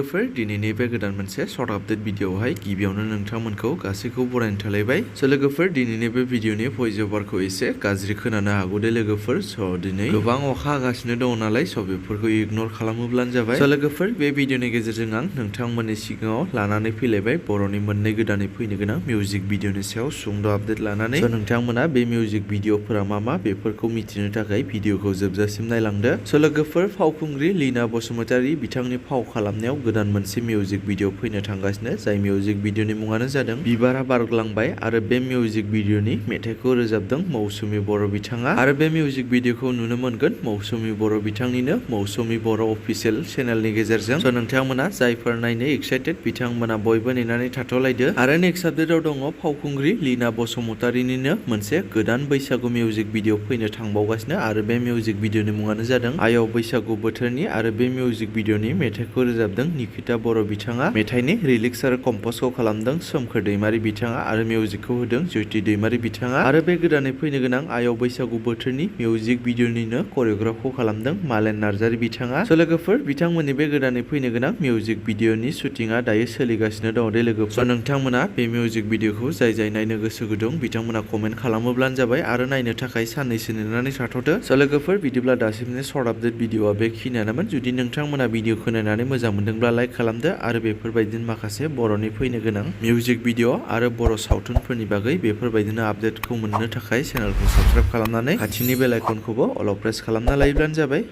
लोगोफोर दिनैनि बे गोदान मोनसे सर्ट आपडेट भिडिअआवहाय गिबियावनो नोंथांमोनखौ गासैखौ बरायनो थालायबाय। लोगोफोर दिनैनि बे भिडिअनि भइस ओभारखौ एसे गाज्रि खोनानो हागौ दे लोगोफोर। दिनै गोबां अखा हागासिनो दङ नालाय बेफोरखौ इगनर खालामोब्लानो जाबाय। लोगोफोर बे भिडिअनि गेजेरजों आं नोंथांमोननि सिगाङाव लानानै फैलायबाय बर'नि मोननै गोदानै फैनो गोनां मिउजिक भिडिअनि सायाव सुंद' आपडेट लानानै। नोंथांमोना बे मिउजिक भिडिअफोरा मा बेफोरखौ मिथिनो थाखाय भिडिअखौ जोबजासिम नायलांदो। लोगोफोर फावखुंग्रि लीना बसुमतारी बिथांनि फाव खालामनायाव गोदान मोनसे मिउजिक भिडिअ फैनो थांगासिनो, जाय मिउजिक भिडिअनि मुङानो जादों बिबारा बारग्लांबाय आरो बे मिउजिक भिडिअनि मेथाइखौ रोजाबदों मौसुमि बर' बिथाङा। आरो बे मिउजिक भिडिअखौ नुनो मोनगोन मौसुमि बर' बिथांनिनो मौसुमि बर' अफिसियेल चेनेलनि गेजेरजों। नोंथांमोना जायफोर नायनो एक्साइटेड बिथांमोना बयबो नेनानै थाथ'लायदो। आरो नेक्स्ट आपडेटआव दङ फावखुंग्रि लीना बसुमतारीनिनो मोनसे गोदान बैसागु मिउजिक भिडिअ फैनो थांबावगासिनो आरो बे मिउजिक भिडिअनि मुङानो जादों आयौ बैसागु बोथोरनि आरो बे मिउजिक भिडिअनि मेथाइखौ रोजाबदों निकिता बर' बिथाङा। मेथाइनि लिरिक्स आरो कम्प'जखौ खालामदों सोमखोर दैमारि बिथाङा आरो मिउजिकखौ होदों ज्योति दैमारि बिथाङा। आरो बे गोदानै फैनो गोनां आयौ बैसागु बोथोरनि मिउजिक भिडिअनिनो करिय'ग्राफखौ खालामदों मालेन नार्जारि बिथाङा। लोगोफोर बिथांमोननि बे गोदानै फैनो गोनां मिउजिक भिडिअनि शुटिंआ दायो सोलिगासिनो दङ दे लोगोफोर। नोंथांमोना बे मिउजिक भिडिअखौ जाय नायनो गोसो गुदुं बिथांमोना कमेन्ट खालामोब्लानो जाबाय आरो नायनो थाखाय साननैसो नेनानै थाथ'दो। लोगोफोर बिदिब्ला दासिमनि सर्ट आपडेट भिडिअआ बेखिनियानोमोन। जुदि नोंथांमोना भिडिअखौ नायनानै मोजां मोनदोंब्ला लाइक खालामदो आरो बेफोरबायदिनो माखासे बर'नि फैनो गोनां मिउजिक भिडिअ आरो बर' सावथुनफोरनि बागै बेफोरबायदिनो आपडेटखौ मोननो थाखाय चेनेलखौ साबस्क्राइब खालामनानै खाथिनि बेल आइकनखौबो अल प्रेस खालामना लायोब्लानो जाबाय।